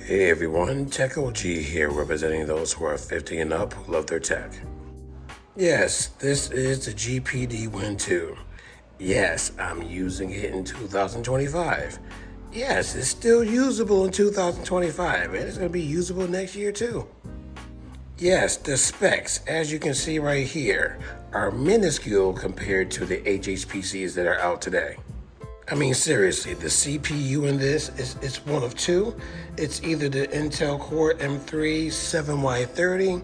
Hey everyone, Tech OG here, representing those who are 50 and up who love their tech. Yes, this is the GPD Win 2. Yes, I'm using it in 2025. Yes, it's still usable in 2025, and it's going to be usable next year too. Yes, the specs, as you can see right here, are minuscule compared to the HHPCs that are out today. I mean, seriously, the CPU in this is one of two. It's either the Intel Core M3 7Y30,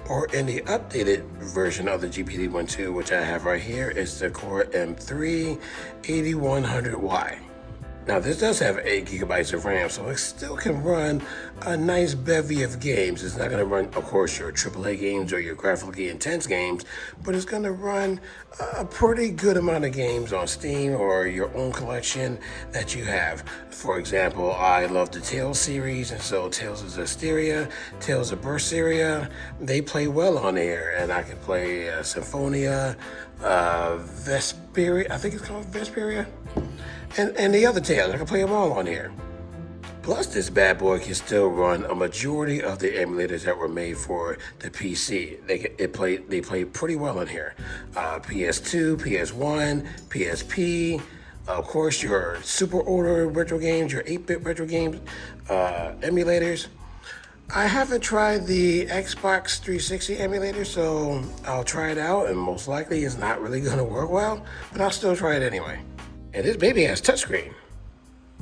or in the updated version of the GPD Win 2, which I have right here, is the Core M3 8100Y. Now, this does have 8 gigabytes of RAM, so it still can run a nice bevy of games. It's not going to run, of course, your AAA games or your graphically intense games, but it's going to run a pretty good amount of games on Steam or your own collection that you have. For example, I love the Tales series, and so Tales of Zestiria, Tales of Berseria, they play well on there, and I can play Symphonia, Vesperia, I think it's called Vesperia, and the other Tales. I can play them all on here. Plus, this bad boy can still run a majority of the emulators that were made for the PC. They play pretty well in here. PS2, PS1, PSP, of course, your Super Order retro games, your 8-bit retro games, emulators. I haven't tried the Xbox 360 emulator, so I'll try it out, and most likely it's not really going to work well, but I'll still try it anyway. And this baby has touchscreen.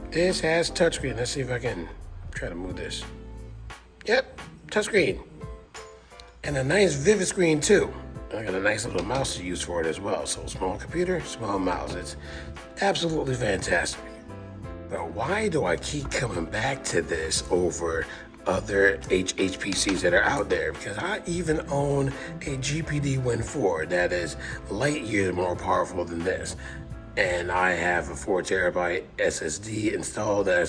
This has touchscreen. Let's see if I can try to move this. Yep, touchscreen. And a nice vivid screen too. I got a nice little mouse to use for it as well. So small computer, small mouse. It's absolutely fantastic. But why do I keep coming back to this over other HHPCs that are out there? Because I even own a GPD Win 4 that is light years more powerful than this. And I have a 4 terabyte SSD installed that I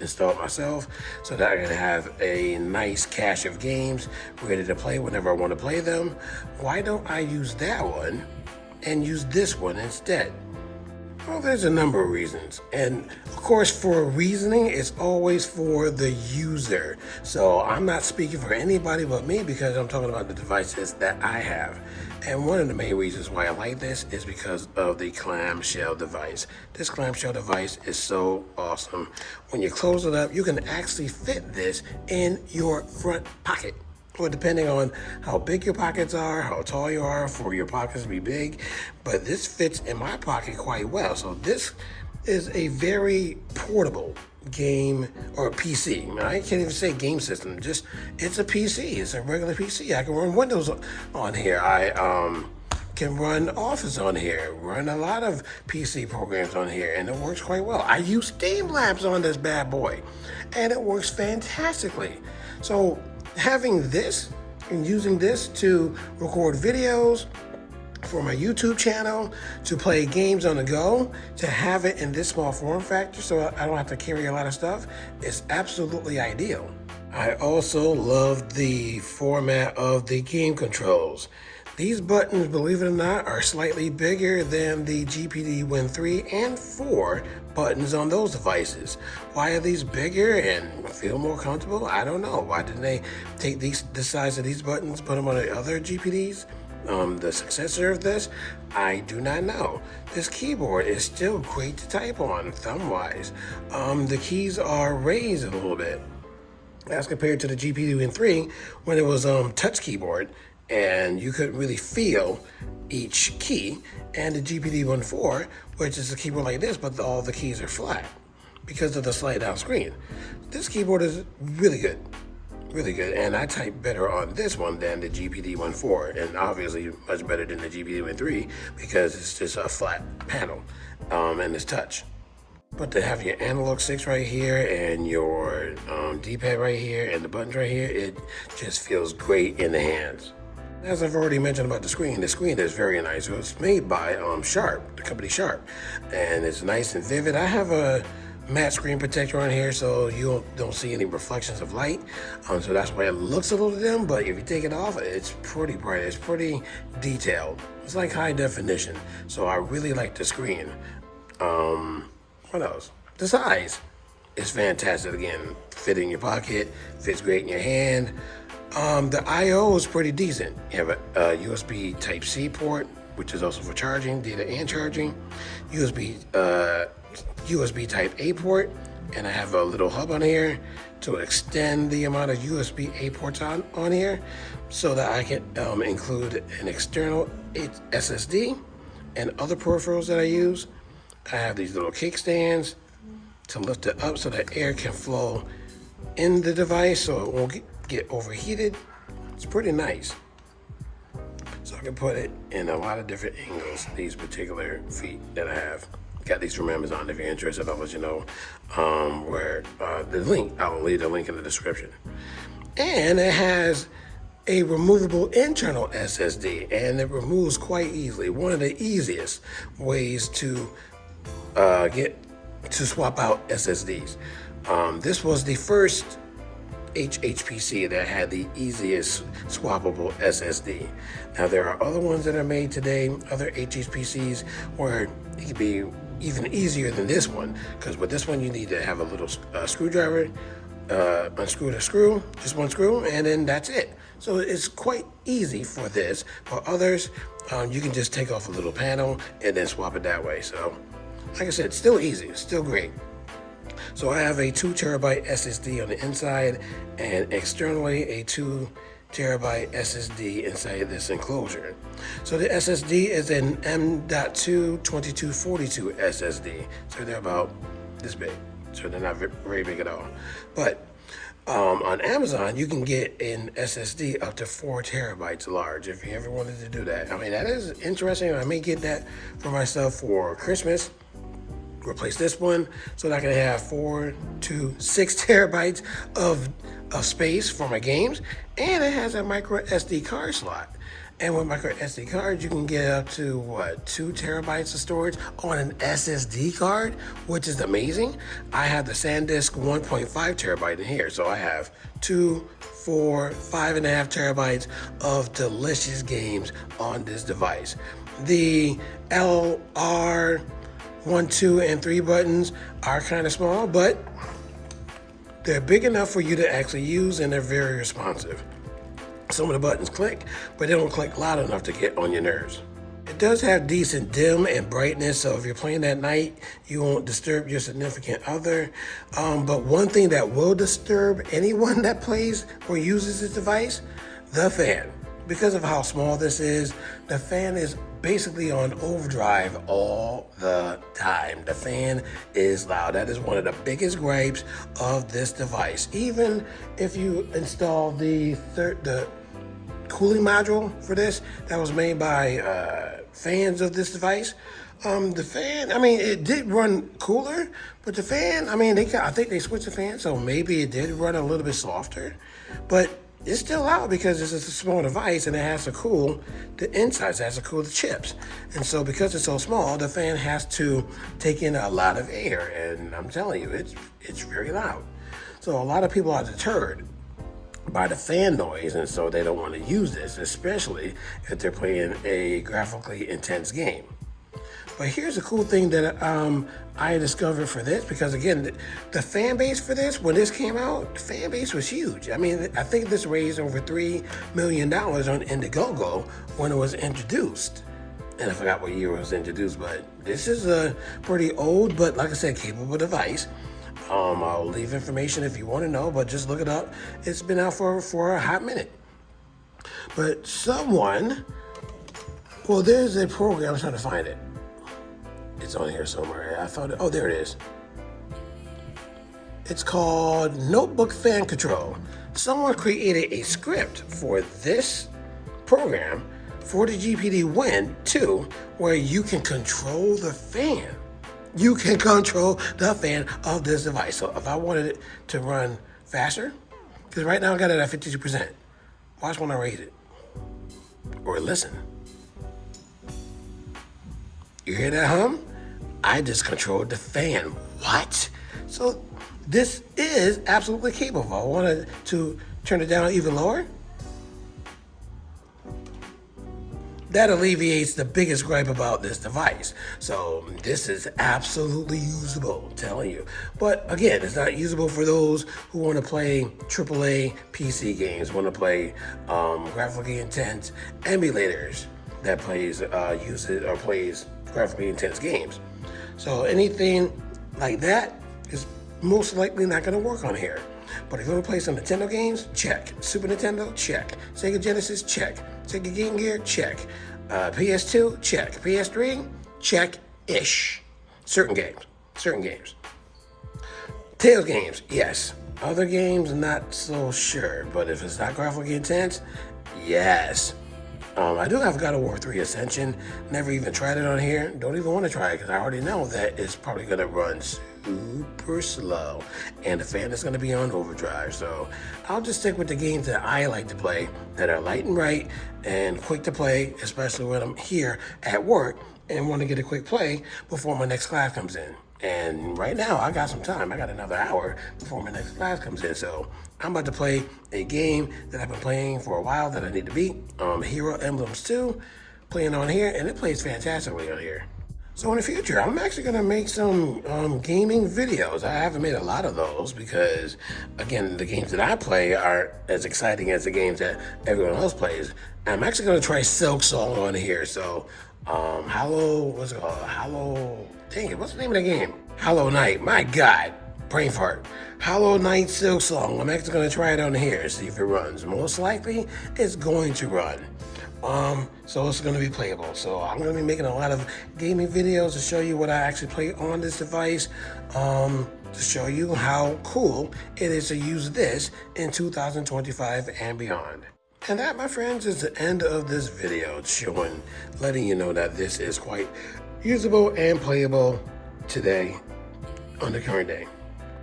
installed myself so that I can have a nice cache of games ready to play whenever I want to play them. Why don't I use that one and use this one instead? Well, there's a number of reasons. And of course, for reasoning, it's always for the user. So I'm not speaking for anybody but me because I'm talking about the devices that I have. And one of the main reasons why I like this is because of the clamshell device. This clamshell device is so awesome. When you close it up, you can actually fit this in your front pocket. Well, depending on how big your pockets are, how tall you are for your pockets to be big, but this fits in my pocket quite well. So this is a very portable game or PC. I can't even say game system, just it's a PC. It's a regular PC. I can run Windows on here. I can run Office on here, run a lot of PC programs on here, and it works quite well. I use Streamlabs on this bad boy, and it works fantastically. So having this and using this to record videos for my YouTube channel, to play games on the go, to have it in this small form factor so I don't have to carry a lot of stuff, is absolutely ideal. I also love the format of the game controls. These buttons, believe it or not, are slightly bigger than the GPD Win 3 and 4 buttons on those devices. Why are these bigger and feel more comfortable? I don't know. Why didn't they take the size of these buttons, put them on the other GPDs? The successor of this? I do not know. This keyboard is still great to type on, thumb-wise. The keys are raised a little bit as compared to the GPD Win 3 when it was touch keyboard, and you couldn't really feel each key, and the GPD Win 4, which is a keyboard like this, but all the keys are flat because of the slide down screen. This keyboard is really good, and I type better on this one than the GPD Win 4, and obviously much better than the GPD Win 3 because it's just a flat panel, and it's touch. But to have your analog sticks right here and your D-pad right here and the buttons right here, it just feels great in the hands. As I've already mentioned about the screen is very nice. It was made by Sharp, the company Sharp, and it's nice and vivid. I have a matte screen protector on here so you don't see any reflections of light, so that's why it looks a little dim, but if you take it off, it's pretty bright, it's pretty detailed. It's like high definition, so I really like the screen. What else? The size. It's fantastic. Again, fit in your pocket, fits great in your hand. The I/O is pretty decent. You have a USB Type-C port, which is also for charging, data and charging. USB Type-A port, and I have a little hub on here to extend the amount of USB-A ports on here so that I can include an external SSD and other peripherals that I use. I have these little kickstands to lift it up so that air can flow in the device so it won't get overheated. It's pretty nice. So I can put it in a lot of different angles, these particular feet that I have. Got these from Amazon. If you're interested, I'll let you know where the link. I'll leave the link in the description. And it has a removable internal SSD, and it removes quite easily. One of the easiest ways to swap out SSDs. This was the first HHPC that had the easiest swappable SSD. Now there are other ones that are made today, other HHPCs, where it could be even easier than this one, because with this one you need to have a little screwdriver, unscrew the screw, just one screw, and then that's it. So it's quite easy for this. For others, you can just take off a little panel and then swap it that way. So like I said, still easy, still great. So I have a 2 terabyte SSD on the inside, and externally a 2 terabyte SSD inside this enclosure. So the SSD is an M.2 2242 SSD. So they're about this big. So they're not very big at all. But on Amazon, you can get an SSD up to 4 terabytes large if you ever wanted to do that. I mean, that is interesting. I may get that for myself for Christmas. Replace this one so that I can have 4 to 6 terabytes of space for my games. And it has a micro SD card slot. And with micro SD cards, you can get up to 2 terabytes of storage on an SSD card, which is amazing. I have the SanDisk 1.5 terabyte in here. So I have 2, 4, 5.5 terabytes of delicious games on this device. The LR 1, 2, and 3 buttons are kind of small, but they're big enough for you to actually use, and they're very responsive. Some of the buttons click, but they don't click loud enough to get on your nerves. It does have decent dim and brightness, so if you're playing at night, you won't disturb your significant other. But one thing that will disturb anyone that plays or uses this device, the fan. Because of how small this is, the fan is basically on overdrive all the time. The fan is loud. That is one of the biggest gripes of this device. Even if you install the cooling module for this that was made by fans of this device, the fan, I mean, it did run cooler, but the fan, I mean, I think they switched the fan, so maybe it did run a little bit softer, but it's still loud because it's a small device and it has to cool the insides, it has to cool the chips. And so because it's so small, the fan has to take in a lot of air. And I'm telling you, it's very loud. So a lot of people are deterred by the fan noise, and so they don't want to use this, especially if they're playing a graphically intense game. But here's a cool thing that I discovered for this, because again, the fan base for this, when this came out, the fan base was huge. I mean, I think this raised over $3 million on Indiegogo when it was introduced. And I forgot what year it was introduced, but this is a pretty old, but like I said, capable device. I'll leave information if you want to know, but just look it up. It's been out for a hot minute. But there's a program, I'm trying to find it. It's on here somewhere. I thought, there it is. It's called Notebook Fan Control. Someone created a script for this program for the GPD Win 2, where you can control the fan. You can control the fan of this device. So if I wanted it to run faster, because right now I got it at 52%. Watch when I raise it. Or listen. You hear that hum? I just controlled the fan. What? So this is absolutely capable. I wanted to turn it down even lower. that alleviates the biggest gripe about this device. So this is absolutely usable, I'm telling you. But again, it's not usable for those who want to play AAA PC games, want to play graphically intense emulators that plays graphically intense games. So anything like that is most likely not going to work on here. But if you want to play some Nintendo games, check. Super Nintendo, check. Sega Genesis, check. Sega Game Gear, check. PS2, check. PS3, check-ish. Certain games. Tales games, yes. Other games, not so sure. But if it's not graphically intense, yes. I do have God of War 3 Ascension. Never even tried it on here. Don't even want to try it because I already know that it's probably going to run super slow. And the fan is going to be on overdrive. So I'll just stick with the games that I like to play that are light and right and quick to play, especially when I'm here at work and want to get a quick play before my next class comes in. And right now, I got some time. I got another hour before my next class comes in. So I'm about to play a game that I've been playing for a while that I need to beat. Hero Emblems 2, playing on here, and it plays fantastically on here. So in the future, I'm actually going to make some gaming videos. I haven't made a lot of those because, again, the games that I play aren't as exciting as the games that everyone else plays. I'm actually going to try Silk Song on here. So what's it called? Dang it, what's the name of the game? Hollow Knight, my God, brain fart. Hollow Knight Silk Song, I'm actually gonna try it on here, see if it runs. Most likely, it's going to run. So it's gonna be playable. So I'm gonna be making a lot of gaming videos to show you what I actually play on this device, to show you how cool it is to use this in 2025 and beyond. And that, my friends, is the end of this video, letting you know that this is quite usable and playable today on the current day.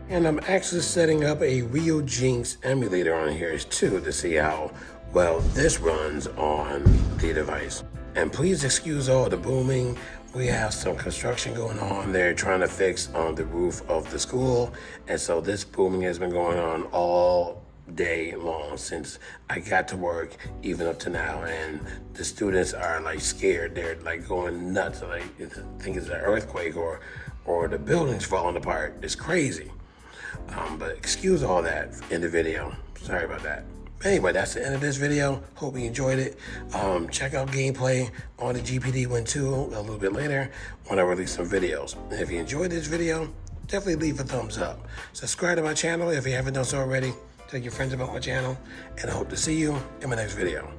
And I'm actually setting up a Rio Jinx emulator on here too to see how well this runs on the device. And please excuse all the booming. We have some construction going on there trying to fix the roof of the school. And so this booming has been going on all day long since I got to work, even up to now, and the students are like scared. They're like going nuts. Like think it's an earthquake or the building's falling apart. It's crazy. But excuse all that in the video. Sorry about that. Anyway, that's the end of this video. Hope you enjoyed it. Check out gameplay on the GPD Win 2 a little bit later when I release some videos. And if you enjoyed this video, definitely leave a thumbs up. Subscribe to my channel if you haven't done so already. Tell your friends about my channel, and I hope to see you in my next video.